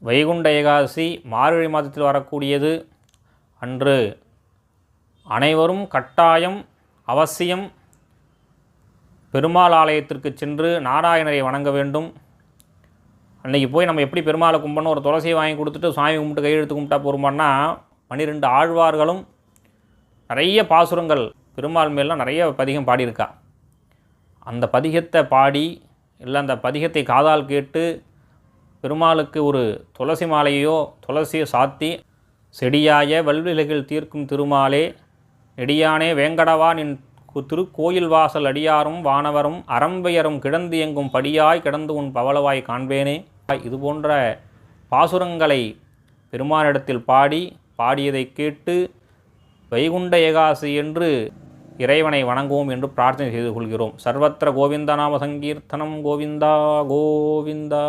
வைகுண்ட ஏகாதசி மார்கழி மாதத்தில் வரக்கூடியது. அன்று அனைவரும் கட்டாயம் அவசியம் பெருமாள் ஆலயத்திற்கு சென்று நாராயணரை வணங்க வேண்டும். அன்றைக்கி போய் நம்ம எப்படி பெருமாளை கும்பிடணும், ஒரு துளசியை வாங்கி கொடுத்துட்டு சாமி கும்பிட்டு கையெழுத்து கும்பிட்டா போருமான்னா, 12 ஆழ்வார்களும் நிறைய பாசுரங்கள் பெருமாள் மேலாம் நிறைய பதிகம் பாடியிருக்கா. அந்த பதிகத்தை பாடி இல்லை அந்த பதிகத்தை காதால் கேட்டு பெருமாளுக்கு ஒரு துளசி மாலையோ துளசியை சாத்தி, செடியாய வல்விலைகள் தீர்க்கும் திருமாலே நெடியானே வேங்கடவா நின் திருக்கோயில் வாசல் அடியாரும் வானவரும் அறம்பெயரும் கிடந்து எங்கும் படியாய் கிடந்து உன் பவளவாய் காண்பேனே. இது போன்ற பாசுரங்களை பெருமானிடத்தில் பாடியதை கேட்டு வைகுண்ட ஏகாதசி என்று இறைவனை வணங்குவோம் என்று பிரார்த்தனை செய்து கொள்கிறோம். சர்வத்திர கோவிந்த நாம சங்கீர்த்தனம் கோவிந்தா கோவிந்தா.